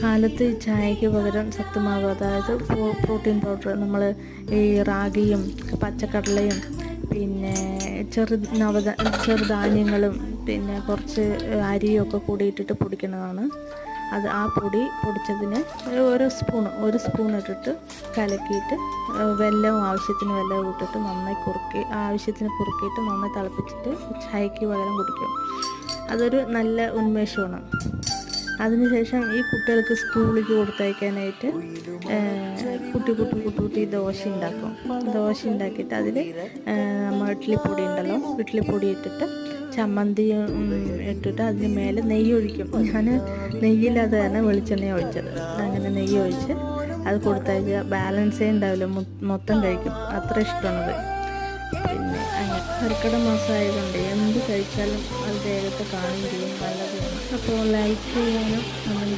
കാലത്ത് ചായക്ക് പകരം സത്തുമാവ്, അതായത് പ്രോട്ടീൻ പൗഡർ, നമ്മൾ ഈ റാഗിയും പച്ചക്കടലയും പിന്നെ ചെറുധാന്യങ്ങളും പിന്നെ കുറച്ച് അരിയും ഒക്കെ കൂടിയിട്ടിട്ട് പൊടിക്കുന്നതാണ്. അത് ആ പൊടി പൊടിച്ചതിന് ഒരു സ്പൂൺ ഇട്ടിട്ട് കലക്കിയിട്ട് ആവശ്യത്തിന് വെല്ലവും ഇട്ടിട്ട് നന്നായി ആവശ്യത്തിന് കുറുക്കിയിട്ട് നന്നായി തിളപ്പിച്ചിട്ട് ചായക്ക് പകരം കുടിക്കും. അതൊരു നല്ല ഉന്മേഷമാണ്. അതിനുശേഷം ഈ കുട്ടികൾക്ക് സ്കൂളിലേക്ക് കൊടുത്തയക്കാനായിട്ട് കുട്ടി ദോശ ഉണ്ടാക്കും. ദോശ ഉണ്ടാക്കിയിട്ട് അതിൽ നമ്മൾ ഇഡ്ഡലിപ്പൊടി ഇട്ടിട്ട് ചമ്മന്തി ഇട്ടിട്ട് അതിന് മേലെ നെയ്യ് ഒഴിക്കും. ഞാൻ നെയ്യില്ലാതെ തന്നെ വെളിച്ചെണ്ണ ഒഴിച്ചത്. അങ്ങനെ നെയ്യ് ഒഴിച്ച് അത് കൊടുത്തയച്ചാൽ ബാലൻസേ ഉണ്ടാവില്ല, മൊത്തം കഴിക്കും. അത്ര ഇഷ്ടമാണത്. പിന്നെ അങ്ങനെ കർക്കിടക മാസമായതുകൊണ്ട് എന്ത് കഴിച്ചാലും അത് ദേഹത്ത് കാണുകയും ചെയ്യും, നല്ലതാണ്. അപ്പോൾ ലൈക്ക് ചെയ്യാനും കമൻറ്റ്